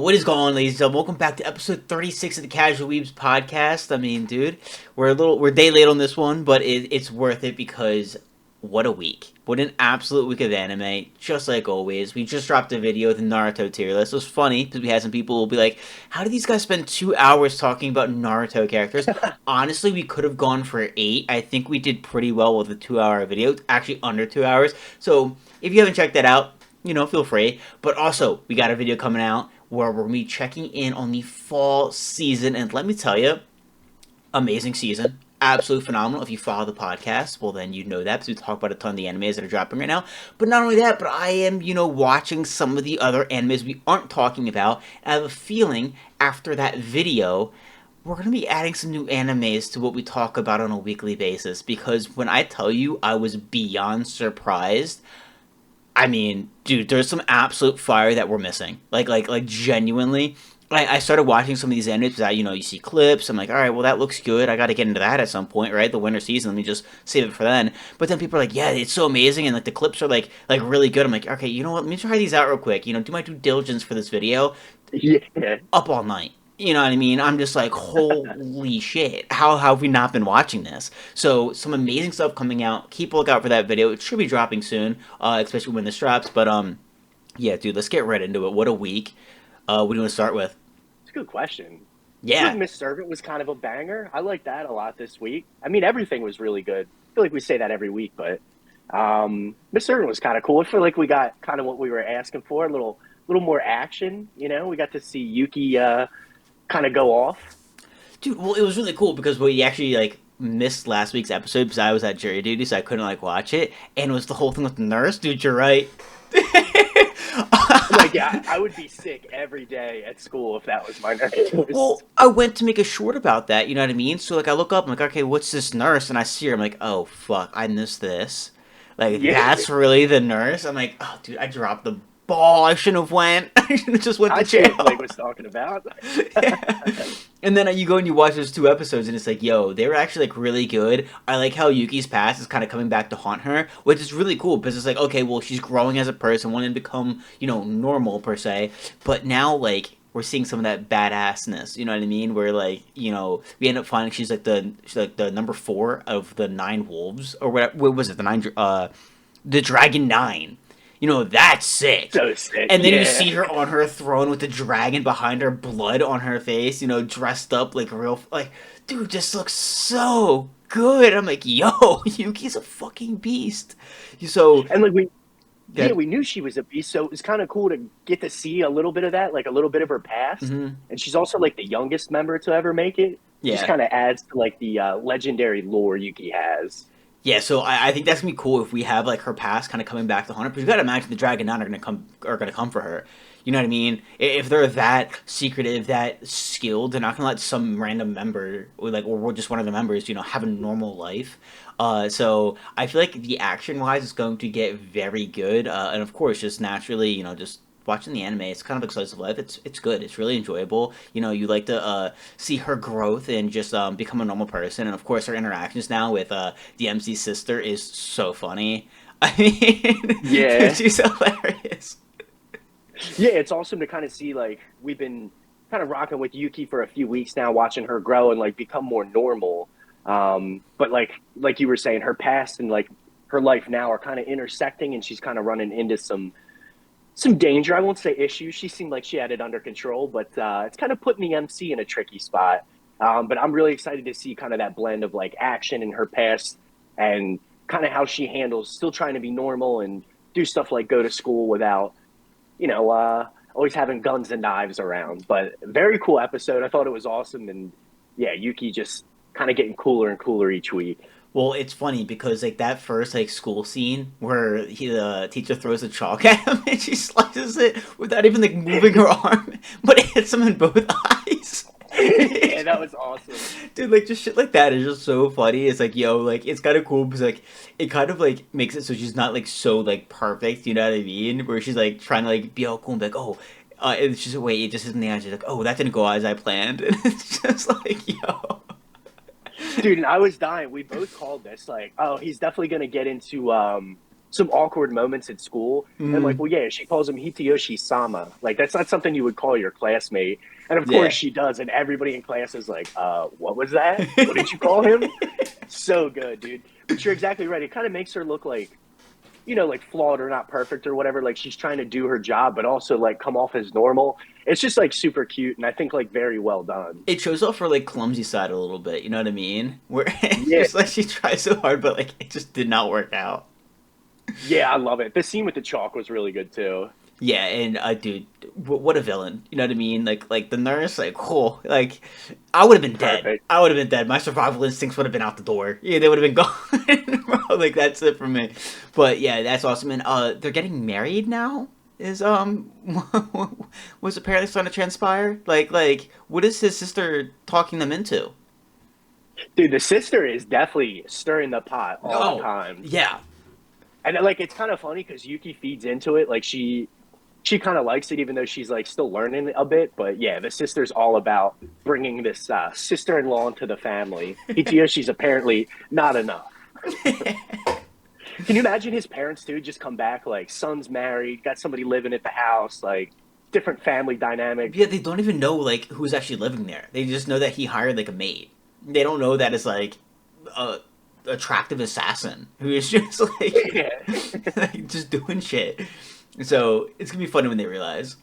What is going on, ladies and gentlemen? Welcome back to episode 36 of the Casual Weebs podcast. I mean, dude, we're a day late on this one, but it's worth it because what a week. What an absolute week of anime, just like always. We just dropped a video with the Naruto tier list. It was funny because we had some people will be like, how do these guys spend 2 hours talking about Naruto characters? Honestly, we could have gone for 8. I think we did pretty well with a 2 hour video, actually under 2 hours. So if you haven't checked that out, feel free. But also, we got a video coming out where we're going to be checking in on the fall season. And let me tell you, amazing season. Absolutely phenomenal. If you follow the podcast, well, then you know that because we talk about a ton of the animes that are dropping right now. But not only that, but I am, watching some of the other animes we aren't talking about. I have a feeling after that video, we're going to be adding some new animes to what we talk about on a weekly basis. Because when I tell you I was beyond surprised, I mean, dude, there's some absolute fire that we're missing. Like genuinely. I started watching some of these animes because you see clips. I'm like, all right, well, that looks good. I got to get into that at some point, right? The winter season. Let me just save it for then. But then people are like, yeah, it's so amazing, and like the clips are like really good. I'm like, okay, you know what? Let me try these out real quick. Do my due diligence for this video. Yeah. Up all night. You know what I mean? I'm just like, holy shit. How have we not been watching this? So, some amazing stuff coming out. Keep a lookout for that video. It should be dropping soon, especially when this drops. But, yeah, dude, let's get right into it. What a week. What do you want to start with? It's a good question. I feel like Yeah. Miss Servant was kind of a banger. I like that a lot this week. I mean, everything was really good. I feel like we say that every week, but Miss Servant was kind of cool. I feel like we got kind of what we were asking for, a little more action. We got to see Yuki kind of go off. Dude, well, it was really cool because we actually, missed last week's episode because I was at jury duty, so I couldn't, watch it. And it was the whole thing with the nurse. Dude, you're right. Like, yeah, I would be sick every day at school if that was my nurse. Well, I went to make a short about that, you know what I mean? So, I look up, I'm like, okay, what's this nurse? And I see her, I'm like, oh, fuck, I missed this. Like, Yeah, that's really the nurse? I'm like, oh, dude, I dropped the ball. I shouldn't have went. I should have just went to I see what Blake jail. was talking about. Yeah. And then you go and you watch those 2 episodes, and it's like, yo, they were actually really good. I like how Yuki's past is kind of coming back to haunt her, which is really cool because it's like, okay, well, she's growing as a person, wanting to become, normal per se. But now, we're seeing some of that badassness. You know what I mean? Where we end up finding she's like the number 4 of the 9 wolves or whatever. What was it? The Dragon 9. That's sick. So sick. And then you Yeah. see her on her throne with the dragon behind her, blood on her face, dressed up dude, just looks so good. I'm like, yo, Yuki's a fucking beast. So, And like we Yeah, good. we knew she was a beast, so it was kind of cool to get to see a little bit of that, like a little bit of her past. Hmm. And she's also like the youngest member to ever make it. Just Yeah. kind of adds to like the legendary lore Yuki has. Yeah, so I think that's gonna be cool if we have her past kind of coming back to haunt her. Because you gotta imagine the Dragon Nine are gonna come for her. You know what I mean? If they're that secretive, that skilled, they're not gonna let some random member or just one of the members, have a normal life. So I feel like the action wise is going to get very good, and of course, just naturally, just watching the anime, it's kind of a slice of life. It's good. It's really enjoyable. You like to see her growth and just become a normal person, and of course, her interactions now with the MC's sister is so funny. I mean, Yeah. she's hilarious. Yeah, it's awesome to kind of see like we've been kind of rocking with Yuki for a few weeks now, watching her grow and like become more normal. But like you were saying, her past and like her life now are kind of intersecting, and she's kind of running into some danger. I won't say issues. She seemed like she had it under control, but it's kind of putting the MC in a tricky spot. But I'm really excited to see kind of that blend of like action in her past and kind of how she handles still trying to be normal and do stuff like go to school without, always having guns and knives around. But very cool episode. I thought it was awesome. And yeah, Yuki just kind of getting cooler and cooler each week. Well, it's funny because that first school scene where the teacher throws the chalk at him and she slices it without even moving her arm, but it hits him in both eyes. Yeah, that was awesome. Dude, just shit like that is just so funny. It's like, yo, it's kind of cool because it kind of makes it so she's not so perfect. You know what I mean? Where she's trying to be all cool and be like, oh, it's just wait, it just isn't the eye. She's like, oh, that didn't go as I planned, and it's just yo. Dude, and I was dying. We both called this like, oh, he's definitely going to get into some awkward moments at school. And like, Mm, well, yeah, she calls him Hitoyoshi Sama. Like, that's not something you would call your classmate. And of course yeah. she does. And everybody in class is like, what was that? What did you call him? So good, dude. But you're exactly right. It kind of makes her look like, like flawed or not perfect or whatever. Like she's trying to do her job, but also like come off as normal. It's just like super cute. And I think like very well done. It shows off her like clumsy side a little bit. You know what I mean? Where it's Yeah. just like she tries so hard, but like it just did not work out. Yeah, I love it. The scene with the chalk was really good too. Yeah, and dude, what a villain! You know what I mean? Like the nurse, like cool. Like I would have been dead. Perfect. I would have been dead. My survival instincts would have been out the door. Yeah, they would have been gone. Bro, like that's it for me. But yeah, that's awesome. And they're getting married now. Is was apparently starting to transpire. Like what is his sister talking them into? Dude, the sister is definitely stirring the pot all the Oh time. yeah, And like it's kind of funny because Yuki feeds into it. Like she kind of likes it, even though she's like still learning a bit. But yeah, the sister's all about bringing this sister-in-law into the family. Hitiyoshi's apparently not enough. Can you imagine his parents too? Just come back like son's married, got somebody living at the house, like different family dynamic. yeah. They don't even know like who's actually living there. They just know that he hired like a maid. They don't know that it's like a attractive assassin who is just like, Yeah. like just doing shit. So it's gonna be funny when they realize.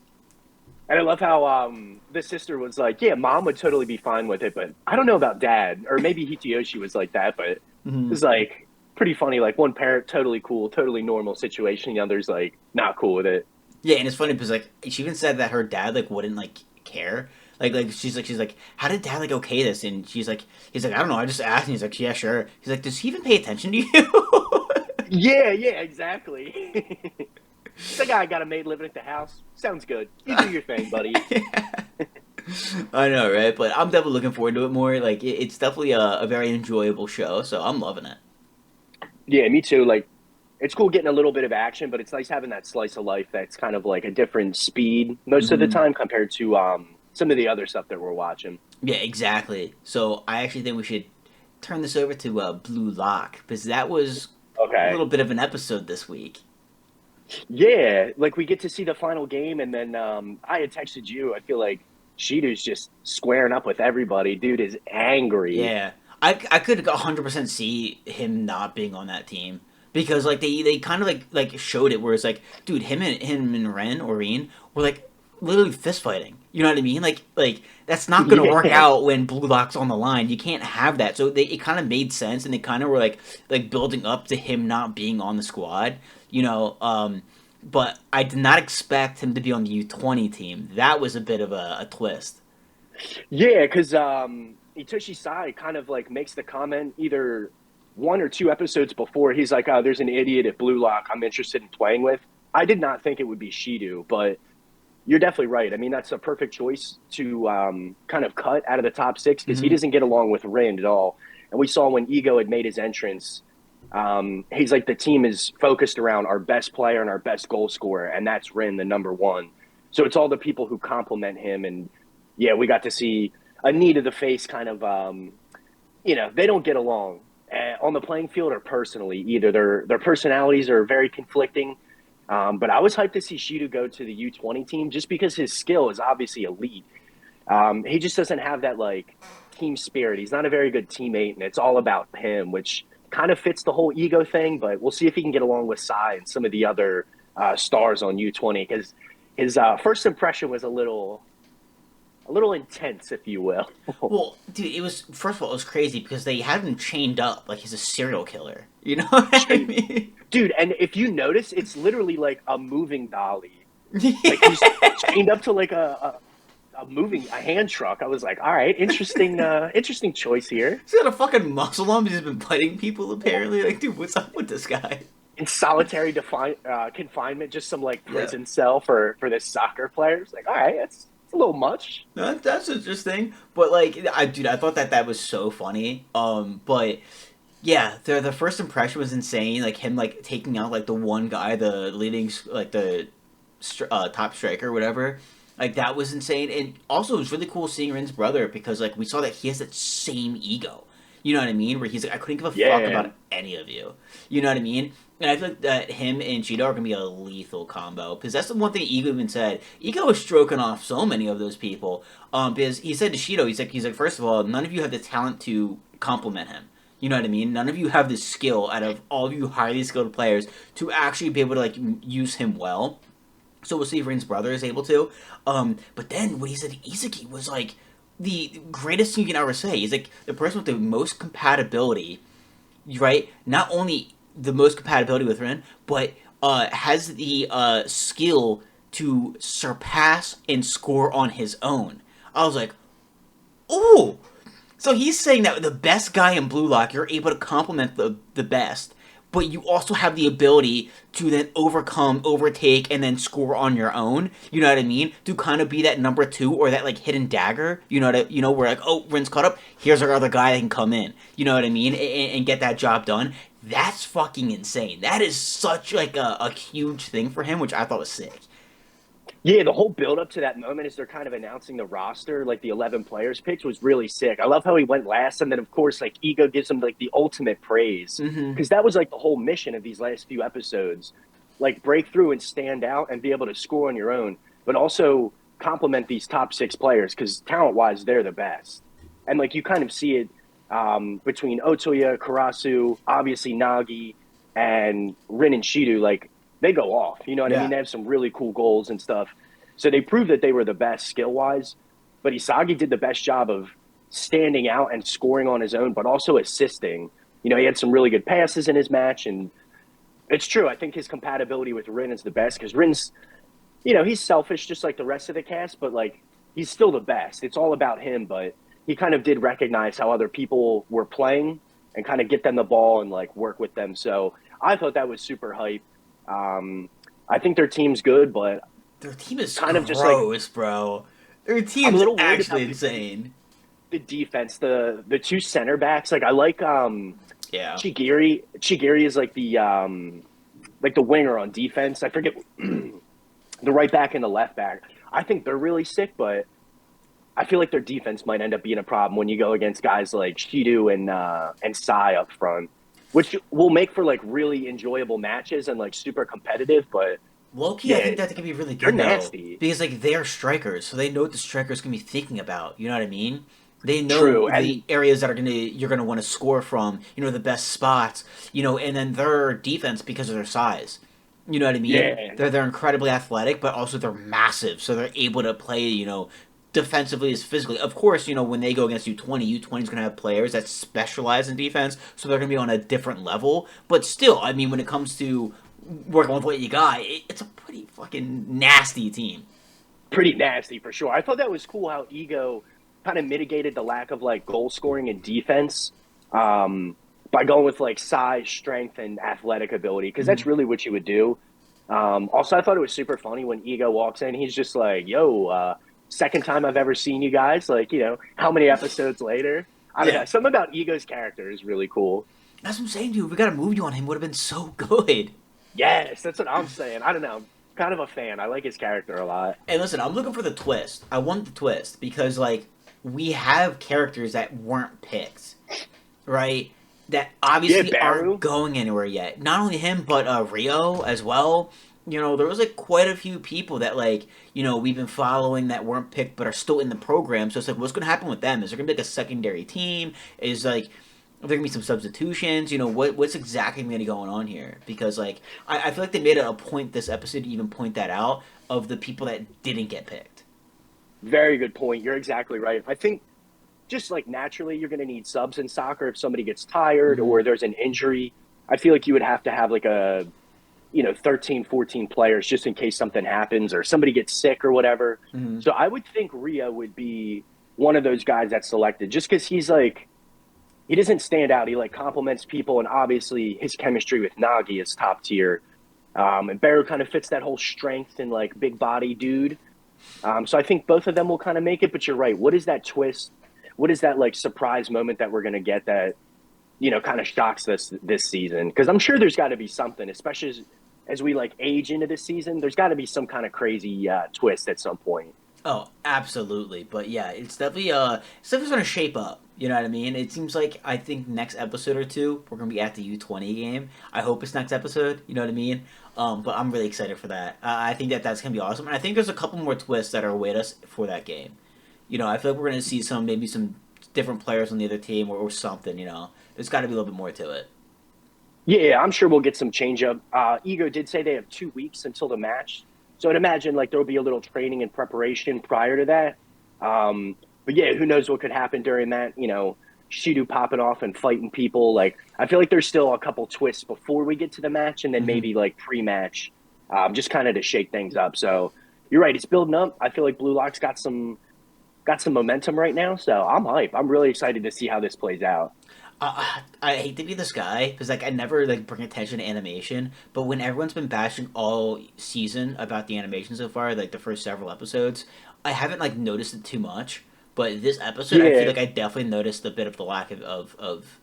And I love how the sister was like, "Yeah, mom would totally be fine with it, but I don't know about dad." Or maybe Hitiyoshi was like that, but it Mhm. was like pretty funny. Like one parent totally cool, totally normal situation, the other's like not cool with it. Yeah, and it's funny because like she even said that her dad like wouldn't like care. Like she's like, how did dad like okay this? And he's like, I don't know. I just asked. And he's like, yeah, sure. He's like, does he even pay attention to you? Yeah, yeah, exactly. The guy got a maid living at the house. Sounds good. You do your thing, buddy. Yeah. I know, right? But I'm definitely looking forward to it more. Like it's definitely a very enjoyable show, so I'm loving it. Yeah, me too. Like it's cool getting a little bit of action, but it's nice having that slice of life that's kind of like a different speed most of the Hmm. time compared to some of the other stuff that we're watching. Yeah, exactly. So I actually think we should turn this over to Blue Lock because that was a Okay. little bit of an episode this week. Yeah, like we get to see the final game, and then I had texted you. I feel like Shido's just squaring up with everybody. Dude is angry. Yeah, I could 100% see him not being on that team because like they kind of like showed it where it's like, dude, him and Ren or Reen were like literally fist fighting. You know what I mean? Like that's not gonna work Yeah, out when Blue Lock's on the line. You can't have that. So it kind of made sense, and they kind of were like building up to him not being on the squad. You know, but I did not expect him to be on the U20 team. That was a bit of a twist. yeah, because Itoshi Sai kind of like makes the comment either one or two episodes before. He's like, "Oh, there's an idiot at Blue Lock I'm interested in playing with." I did not think it would be Shido, but you're definitely right. I mean, that's a perfect choice to kind of cut out of the top six because he Hmm. doesn't get along with Rin at all. And we saw when Ego had made his entrance, he's like, the team is focused around our best player and our best goal scorer, and that's Rin, the number one. So it's all the people who compliment him. And yeah, we got to see a knee to the face kind of, they don't get along on the playing field or personally either. Their personalities are very conflicting. But I was hyped to see Shido go to the U20 team just because his skill is obviously elite. He just doesn't have that like team spirit. He's not a very good teammate, and it's all about him, which kind of fits the whole ego thing. But we'll see if he can get along with Sai and some of the other stars on U20 because his first impression was a little intense, if you will. Well, dude, it was first of all it was crazy because they had him chained up like he's a serial killer. You know what I mean? Dude, and if you notice, it's literally like a moving dolly. Like he's Yeah. chained up to like a hand truck. I was like, all right, interesting choice here. He's got a fucking muscle on. He's been fighting people apparently. Like, dude, what's up with this guy? In solitary confinement, just some like Yeah. prison cell for this soccer player. It's like, all right, it's a little much. That's interesting. But like, dude, I thought that was so funny. But yeah, the first impression was insane. Like him like taking out like the one guy, the leading like the top striker, or whatever. Like that was insane, and also it was really cool seeing Rin's brother because like we saw that he has that same ego. You know what I mean? Where he's like, I couldn't give a fuck Yeah, about any of you. You know what I mean? And I feel like that him and Cheeto are gonna be a lethal combo because that's the one thing Ego even said. Ego was stroking off so many of those people. Because he said to Cheeto, he's like, first of all, none of you have the talent to complement him. You know what I mean? None of you have the skill out of all of you highly skilled players to actually be able to like use him well. So we'll see if Rin's brother is able to. But then what he said to Izuki was like the greatest thing you can ever say. He's like the person with the most compatibility, right? Not only the most compatibility with Rin, but has the skill to surpass and score on his own. I was like, ooh. So he's saying that the best guy in Blue Lock, you're able to complement the best, but you also have the ability to then overcome, overtake, and then score on your own. You know what I mean? To kind of be that number two or that like hidden dagger. Where like, oh, Rin's caught up. Here's our other guy that can come in. You know what I mean? And get that job done. That's fucking insane. That is such like a huge thing for him, which I thought was sick. Yeah, the whole build up to that moment as they're kind of announcing the roster, like the 11 players picked, was really sick. I love how he went last, and then of course, like Ego gives him like the ultimate praise Mm-hmm. because that was like the whole mission of these last few episodes, like break through and stand out and be able to score on your own, but also complement these top six players because talent wise, they're the best, and like you kind of see it between Otoya, Karasu, obviously Nagi, and Rin and Shidu, like they go off. You know what I mean? Yeah. They have some really cool goals and stuff. So they proved that they were the best skill wise. But Isagi did the best job of standing out and scoring on his own, but also assisting. You know, he had some really good passes in his match, and it's true. I think his compatibility with Rin is the best because Rin's, you know, he's selfish just like the rest of the cast, but like he's still the best. It's all about him, but he kind of did recognize how other people were playing and kind of get them the ball and like work with them. So I thought that was super hype. I think their team's good, but Their team is kind of just like gross, bro. Their I'm a team's little worried actually about insane. the defense. The two center backs, like I like Yeah. Chigiri. Chigiri is like the winger on defense. I forget the right back and the left back. I think they're really sick, but I feel like their defense might end up being a problem when you go against guys like Shidu and Sai up front, which will make for like really enjoyable matches and like super competitive. But Loki, I yeah, think that could be really they're good though, nasty. because like they're strikers, so they know what the strikers can be thinking about. You know what I mean? They True, know the and areas that are gonna you're gonna want to score from. You know the best spots. And then their defense because of their size. You know what I mean? yeah, They're incredibly athletic, but also they're massive, so they're able to play. Defensively as physically. Of course, when they go against U20, U20 is going to have players that specialize in defense, so they're going to be on a different level. But still, I mean, when it comes to working with what you got, it's a pretty fucking nasty team. pretty nasty for sure. I thought that was cool how Ego kind of mitigated the lack of like goal scoring and defense by going with like size, strength, and athletic ability because Mm-hmm. that's really what you would do. Also, I thought it was super funny when Ego walks in. He's just like, "Yo, second time I've ever seen you guys." Like, how many episodes later? I don't know. Yeah, Something about Ego's character is really cool. that's what I'm saying, dude. We got a movie on him. Would have been so good. Yes, that's what I'm saying. I don't know. I'm kind of a fan. I like his character a lot. Hey, listen, I'm looking for the twist. I want the twist because, like, we have characters that weren't picked, right? That Yeah, obviously aren't Baru. going anywhere yet. Not only him, but Rio as well. There was like quite a few people that we've been following that weren't picked but are still in the program. So it's like, what's going to happen with them? Is there going to be like a secondary team? Is like are there gonna be some substitutions? What's exactly gonna be going on here? Because I feel like they made it a point this episode to even point that out of the people that didn't get picked. Very good point. You're exactly right. I think just like naturally, you're going to need subs in soccer if somebody gets tired Mm-hmm. or there's an injury. I feel like you would have to have like 13, 14 players just in case something happens or somebody gets sick or whatever. Mm-hmm. So I would think Ria would be one of those guys that's selected just because he's like, he doesn't stand out. He like compliments people, and obviously his chemistry with Nagi is top tier. And Baru kind of fits that whole strength and like big body dude. So I think both of them will kind of make it. But you're right. What is that twist? What is that like surprise moment that we're going to get that kind of shocks us this season? Because I'm sure there's got to be something, especially as we like age into this season. There's got to be some kind of crazy twist at some point. Oh, absolutely. But yeah, it's definitely gonna shape up. You know what I mean? It seems like I think next episode or two we're gonna be at the U20 game. I hope it's next episode. You know what I mean? But I'm really excited for that. I think that that's gonna be awesome, and I think there's a couple more twists that are await us for that game. You know, I feel like we're gonna see maybe some different players on the other team or something. You know, there's got to be a little bit more to it. Yeah, I'm sure we'll get some change up. Ego did say they have 2 weeks until the match, so I'd imagine like there'll be a little training and preparation prior to that. But yeah, who knows what could happen during that? You know, Shido popping off and fighting people. Like I feel like there's still a couple twists before we get to the match, and then Hmm. maybe like pre-match, just kind of to shake things up. So you're right, it's building up. I feel like Blue Lock's got some momentum right now, so I'm hype. I'm really excited to see how this plays out. I hate to be this guy because like I never like bring attention to animation, but when everyone's been bashing all season about the animation so far, like the first several episodes, I haven't like noticed it too much. But this episode, I feel Yeah, like I definitely noticed a bit of the lack of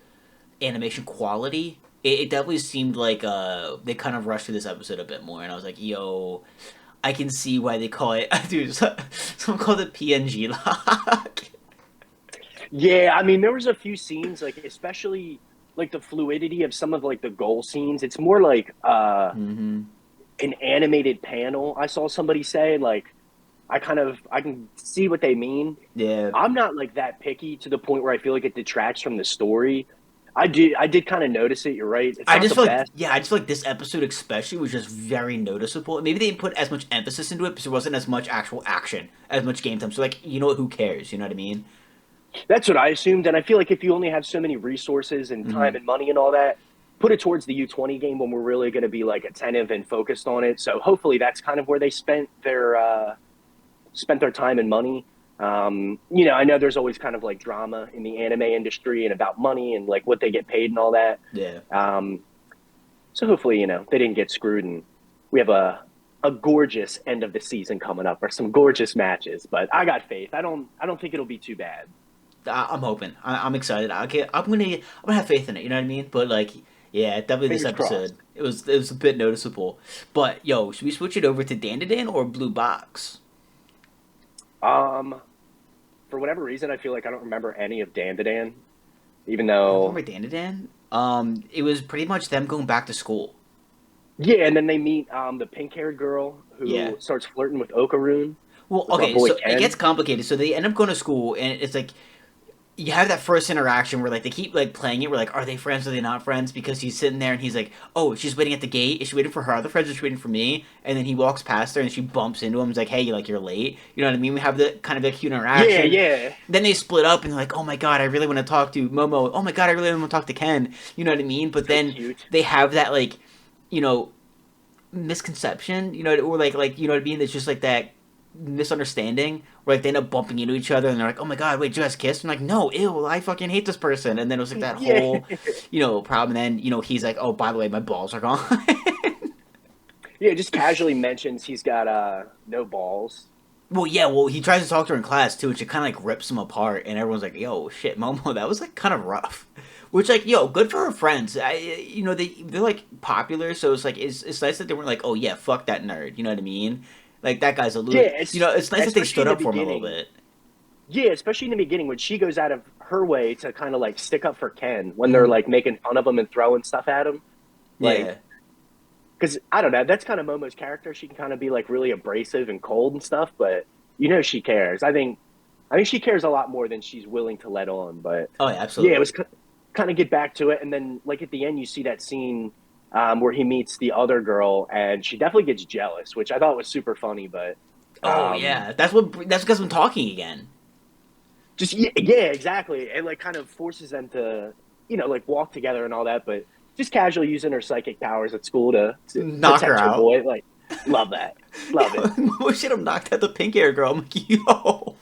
animation quality. It definitely seemed like they kind of rushed through this episode a bit more, and I was like, yo, I can see why they call it. Dude, someone called it PNG lock. yeah. I mean, there was a few scenes, like especially like the fluidity of some of like the goal scenes. It's more like Hmm. an animated panel. I saw somebody say like I can see what they mean. Yeah, I'm not like that picky to the point where I feel like it detracts from the story. I did kind of notice it. You're right. It's I not just the feel like best. yeah, I just feel like this episode especially was just very noticeable. Maybe they didn't put as much emphasis into it because there wasn't as much actual action, as much game time. So like, you know what? Who cares? You know what I mean? That's what I assumed, and I feel like if you only have so many resources and time Hmm. and money and all that, put it towards the U20 game when we're really going to be like attentive and focused on it. So hopefully that's kind of where they spent their time and money. I know there's always kind of like drama in the anime industry and about money and like what they get paid and all that. Yeah. Um, so hopefully, they didn't get screwed and we have a gorgeous end of the season coming up or some gorgeous matches. But I got faith. I don't think it'll be too bad. I'm hoping. I'm excited. I'm gonna have faith in it. You know what I mean? But like, yeah, definitely this Fingers episode. crossed. It was a bit noticeable. But yo, should we switch it over to DanDaDan or Blue Box? Um, for whatever reason, I feel like I don't remember any of DanDaDan, even You don't though remember DanDaDan? It was pretty much them going back to school. yeah. And then they meet the pink-haired girl Yeah. who starts flirting with Okaroon Well, with our okay, boy so it gets Ken. complicated. So they end up going to school, and it's like you have that first interaction where like they keep like playing it. We're like, are they friends? Are they not friends? Because he's sitting there and he's like, oh, she's waiting at the gate. Is she waiting for her other friends? Or is she waiting for me? And then he walks past her and she bumps into him. He's like, hey, you're late. You know what I mean? We have the kind of a cute Yeah, interaction. yeah, Then they split up and they're like, oh my god, I really want to talk to Momo. Oh my god, I really want to talk to Ken. You know what I mean? But so then cute. they have that like, you know, misconception. You know, or like you know what I mean? It's just like that misunderstanding where like they end up bumping into each other and they're like, "Oh my god, wait, did you guys kiss?" I'm like, "No, ew, I fucking hate this person." And then it was like that Yeah, whole, problem. And then he's like, "Oh, by the way, my balls are gone." yeah. Just casually mentions he's got no balls. Well, yeah, well, he tries to talk to her in class too, and she kind of like rips him apart, and everyone's like, "Yo, shit, Momo, that was like kind of rough." Which like, yo, good for her friends. They're like popular, so it's like it's nice that they weren't like, "Oh yeah, fuck that nerd." You know what I mean? Like that guy's a loser. Yeah, It's nice that they especially stood in the up for him a little beginning. bit. Yeah, especially in the beginning when she goes out of her way to kind of like stick up for Ken when they're Hmm. like making fun of him and throwing stuff at him. Like, Yeah. because I don't know, that's kind of Momo's character. She can kind of be like really abrasive and cold and stuff, but she cares. I think she cares a lot more than she's willing to let on. But Oh yeah, yeah, it absolutely. was kind of get back to it, and then like at the end, you see that scene where he meets the other girl, and she definitely gets jealous, which I thought was super funny. But Oh um, yeah, that's because I'm talking again. just yeah, yeah, exactly, and like kind of forces them to like walk together and all that, but just casually using her psychic powers at school to Knock her protect her out. boy. Like, love that, love it. Yo, should have knocked out the pink hair girl. I'm like, yo,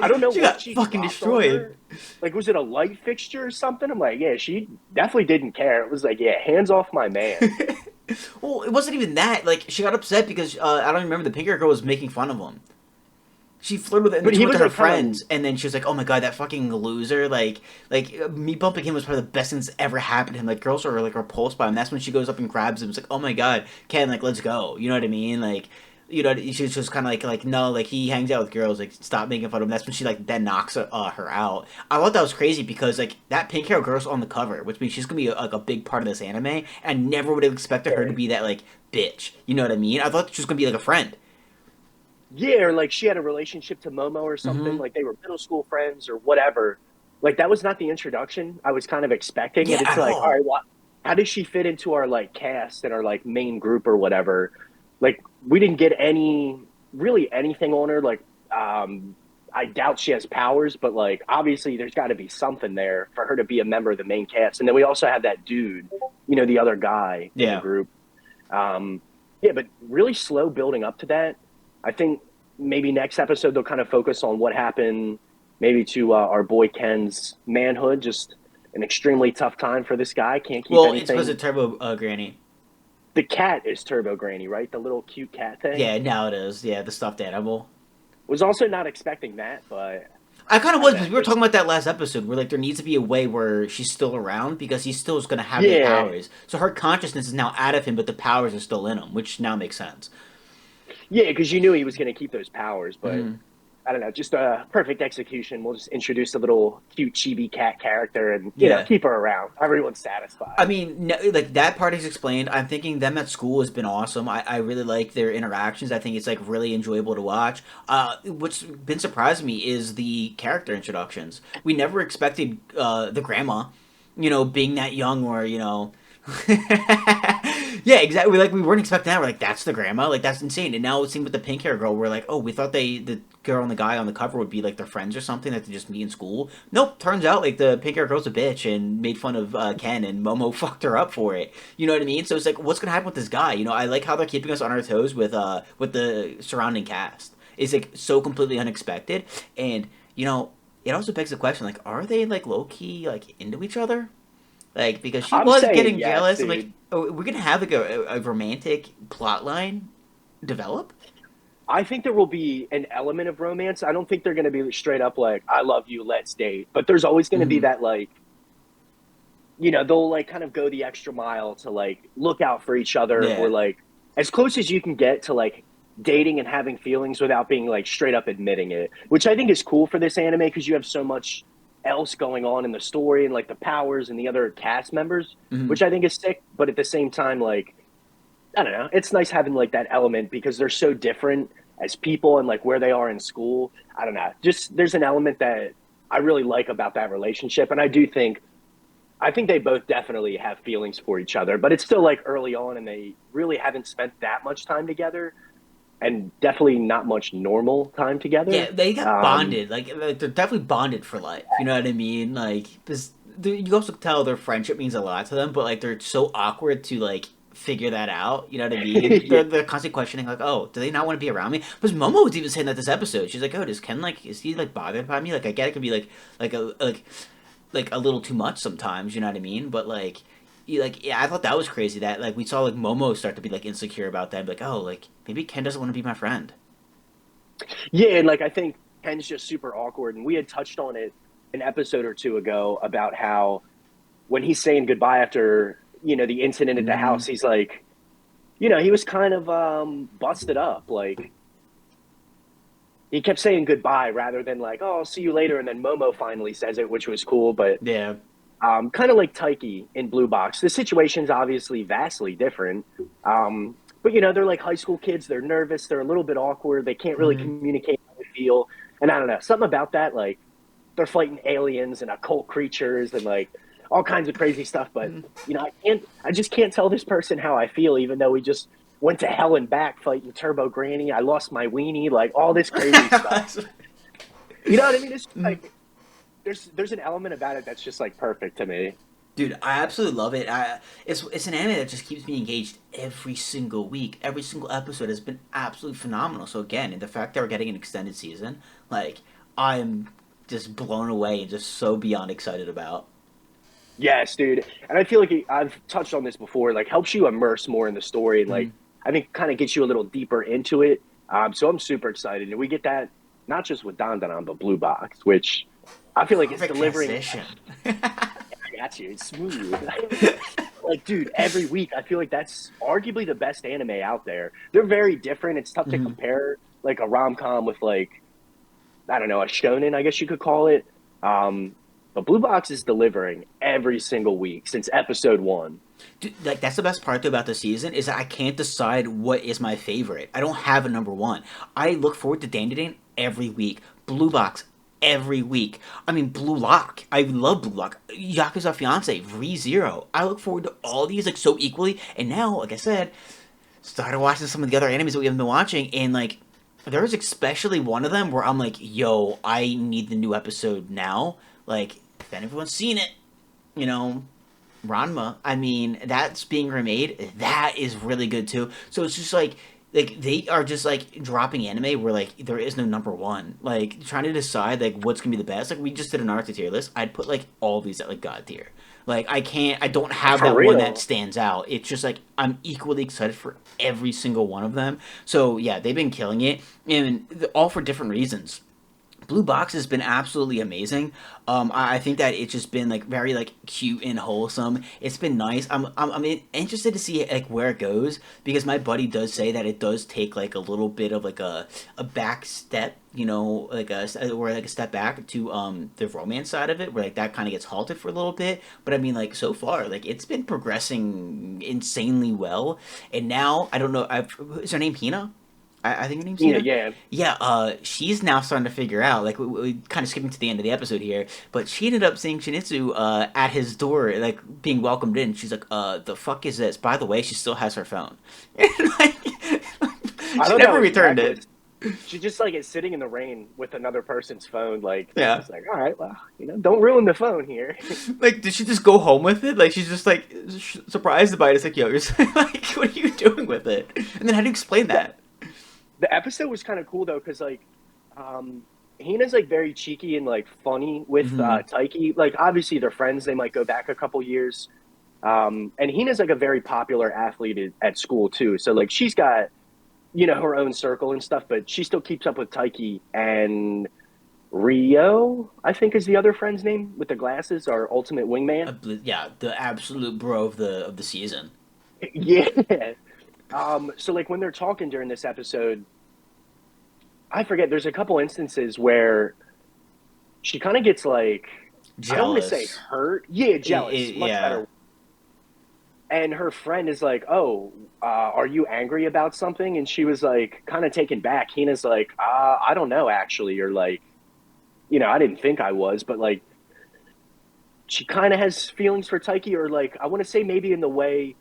I like don't know she what got she fucking dropped on destroyed. her. Like, was it a light fixture or something? I'm like, yeah, she definitely didn't care. It was like, yeah, hands off my man. Well, it wasn't even that. Like she got upset because I don't remember the pink hair girl was making fun of him. She flirted with it, and then But she he went to was her like, kind of, friends, and then she was like, "Oh my god, that fucking loser!" Like me bumping him was probably the best thing that's ever happened to him. Like girls are like repulsed by him. That's when she goes up and grabs him. It's like, "Oh my god, Ken, like let's go." You know what I mean? Like, You know, she's just kind of like no, like he hangs out with girls, like stop making fun of him. That's when she like then knocks her out. I thought that was crazy because like that pink hair girl's on the cover, which means she's gonna be like a big part of this anime. And never would have expected her to be that like bitch. You know what I mean? I thought she was gonna be like a friend. Yeah, or like she had a relationship to Momo or something. Mm-hmm. Like they were middle school friends or whatever. Like that was not the introduction I was kind of expecting. And Yeah, it's at like, all all. right, what? How does she fit into our like cast and our like main group or whatever? Like we didn't get any really anything on her. Like I doubt she has powers, but like obviously there's got to be something there for her to be a member of the main cast. And then we also have that dude, the other guy in the Yeah. group. Um, yeah, but really slow building up to that. I think maybe next episode they'll kind of focus on what happened, maybe to our boy Ken's manhood. Just an extremely tough time for this guy. Can't keep Well, it's because anything. of Turbo Granny. The cat is Turbo Granny, right? The little cute cat thing. Yeah, now it is. Yeah, the stuffed animal. Was also not expecting that, but I kind of I don't was know. because we were talking about that last episode where like there needs to be a way where she's still around because he still is going to have the Yeah, powers. So her consciousness is now out of him, but the powers are still in him, which now makes sense. yeah, because you knew he was going to keep those powers, but Mm. I don't know, just a perfect execution. We'll just introduce a little cute chibi cat character and, Yeah. keep her around. Everyone's I satisfied. mean, no, like that part is explained. I'm thinking them at school has been awesome. I really like their interactions. I think it's like really enjoyable to watch. What's been surprising me is the character introductions. We never expected the grandma, being that young or yeah, exactly. Like we weren't expecting that. We're like, that's the grandma. Like that's insane. And now it seemed with the pink hair girl, we're like, oh, we thought the girl and the guy on the cover would be like their friends or something that they just meet in school. Nope. Turns out like the pink hair girl's a bitch and made fun of Ken and Momo fucked her up for it. You know what I mean? So it's like, what's gonna happen with this guy? I like how they're keeping us on our toes with the surrounding cast. It's like so completely unexpected, and it also begs the question like, are they like low key like into each other? Like because she I'm was saying getting yes, jealous. I'm like, dude. oh, we're gonna have like a romantic plot line develop. I think there will be an element of romance. I don't think they're going to be straight up like, I love you, let's date. But there's always going to be Mm-hmm. that, like, they'll like kind of go the extra mile to like look out for each other or Yeah. like as close as you can get to like dating and having feelings without being like straight up admitting it, which I think is cool for this anime because you have so much else going on in the story and like the powers and the other cast members, Mm-hmm. which I think is sick. But at the same time, like, I don't know, it's nice having like that element because they're so different as people and like where they are in school. I don't know, just there's an element that I really like about that relationship. And I think they both definitely have feelings for each other, but it's still like early on and they really haven't spent that much time together and definitely not much normal time Yeah, together. they got bonded. Like they're definitely bonded for life. You know what I mean? Like this, you also tell their friendship means a lot to them, but like they're so awkward to like figure that out. You know what I mean? Yeah. They're constantly questioning like, oh, do they not want to be around me? Because Momo was even saying that this episode. She's like, oh, does Ken like is he like bothered by me? Like I get it can be like like a little too much sometimes. You know what I mean? But like. Yeah, I thought that was crazy that like we saw like Momo start to be like insecure about that, like oh like maybe Ken doesn't want to be my friend. Yeah, and like I think Ken's just super awkward and we had touched on it an episode or two ago about how when he's saying goodbye after, the incident at the Mm-hmm. house, he's like, he was kind of busted up. Like he kept saying goodbye rather than like, "Oh, I'll see you later." And then Momo finally says it, which was cool. But Yeah. kind of like Taiki in Blue Box, the situation's obviously vastly different. But they're like high school kids. They're nervous. They're a little bit awkward. They can't really Mm-hmm. communicate how they feel. And I don't know, something about that. Like they're fighting aliens and occult creatures and like all kinds of crazy stuff. But I just can't tell this person how I feel, even though we just went to hell and back fighting Turbo Granny. I lost my weenie, like all this crazy stuff. You know what I mean? It's like there's an element about it that's just like perfect to me. Dude, I absolutely love it. It's an anime that just keeps me engaged every single week. Every single episode has been absolutely phenomenal. So again, and the fact that we're getting an extended season, like I'm just blown away and just so beyond excited about. Yes, dude. And I feel like I've touched on this before. Like helps you immerse more in the story and Mm. like I think kind of gets you a little deeper into it. So I'm super excited, and we get that not just with DanDaDan but Blue Box, which I feel like it's Perfect delivering. transition. I got you. It's smooth. like, dude, every week I feel like that's arguably the best anime out there. They're very different. It's tough to Mhm. compare like a rom com with like I don't know a shonen, I guess you could call it. Um, but Blue Box is delivering every single week since episode one. Dude, like that's the best part though about the season is that I can't decide what is my favorite. I don't have a number one. I look forward to DanDaDan every week. Blue Box every week. I mean Blue Lock. I love Blue Lock. Yakuza Fiance, ReZero. I look forward to all these like so equally. And now, like I said, started watching some of the other animes that we haven't been watching, and like there's especially one of them where I'm like, yo, I need the new episode now. Like, if anyone's seen it, you know, Ranma, I mean, that's being remade. That is really good too. So it's just like they are just like dropping anime where like there is no number one. Like trying to decide like what's gonna be the best. Like we just did an Naruto tier list. I'd put like all these at like God tier. Like I don't have For that one that real. stands out. It's just like I'm equally excited for every single one of them. So yeah, they've been killing it, and all for different reasons. Blue Box has been absolutely amazing. I think that it's just been like very like cute and wholesome. It's been nice. I'm interested to see like where it goes because my buddy does say that it does take like a little bit of like a back step, you know, like a or like a step back to the romance side of it, where like that kind of gets halted for a little bit. But I mean, like so far, like it's been progressing insanely well. And now I don't know. Is her name Hina? I think her name's You know, Hina. yeah. Yeah, she's now starting to figure out. Like, we kind of skipping to the end of the episode here, but she ended up seeing Shinizu at his door, like being welcomed in. She's like, "The fuck is this?" By the way, she still has her phone. Like, I she thought that never was returned reckless. it. She just like is sitting in the rain with another person's phone. Like Yeah, it's like, all right, well, don't ruin the phone here. like, did she just go home with it? Like, she's just like surprised by it. It's like, yo, you're like, what are you doing with it? And then how do you explain the, that? the episode was kind of cool though, because like, um, Hina's like very cheeky and like funny with Hmm. Taiki. Like obviously they're friends. They might go back a couple years. And Hina's like a very popular athlete at school too. So like she's got her own circle and stuff, but she still keeps up with Taiki and Rio. I think is the other friend's name with the glasses, our ultimate wingman. Yeah, the absolute bro of the season. Yeah. So like when they're talking during this episode, I forget. There's a couple instances where she kind of gets like I don't want to say Jealous. hurt. Yeah, jealous. Much Yeah. better. And her friend is like, "Oh, are you angry about something?" And she was like, kind of taken back. Hina's like, I don't know, actually," or like, I didn't think I was, but like, she kind of has feelings for Taiki, or like, I want to say maybe in the way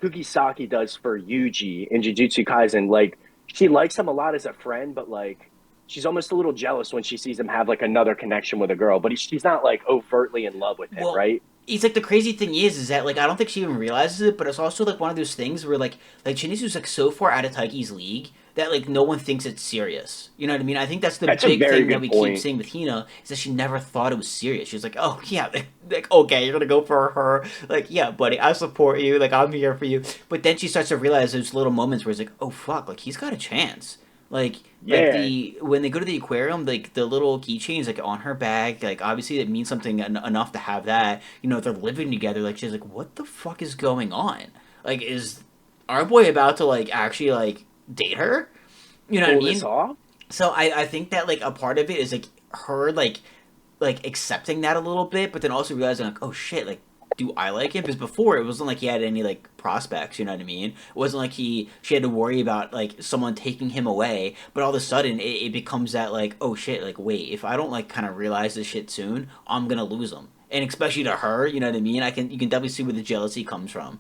Kugisaki does for Yuji in Jujutsu Kaisen. Like, she likes him a lot as a friend, but like, she's almost a little jealous when she sees him have like another connection with a girl, but she's not like overtly in love with him, Well, right? it's like the crazy thing is that like I don't think she even realizes it, but it's also like one of those things where like Shinizu's like so far out of Taiki's league that like no one thinks it's serious. You know what I mean? I think that's the That's a big very thing that good we keep point. seeing with Hina is that she never thought it was serious. She's like, oh yeah, like okay, you're gonna go for her. Like yeah, buddy, I support you. Like I'm here for you. But then she starts to realize those little moments where it's like, oh fuck, like he's got a chance. Like like Yeah. the when they go to the aquarium, like the little keychains like on her bag, like obviously it means something enough to have that. You know, they're living together. Like she's like, what the fuck is going on? Like is our boy about to like actually like date her? You know what I Pull this mean? off? So I think that like a part of it is like her like accepting that a little bit, but then also realizing like, oh shit, like do I like him? Because before it wasn't like he had any like prospects, you know what I mean? It wasn't like she had to worry about like someone taking him away, but all of a sudden it becomes that like, oh shit, like wait, if I don't like kind of realize this shit soon, I'm gonna lose him. And especially to her, you know what I mean? You can definitely see where the jealousy comes from.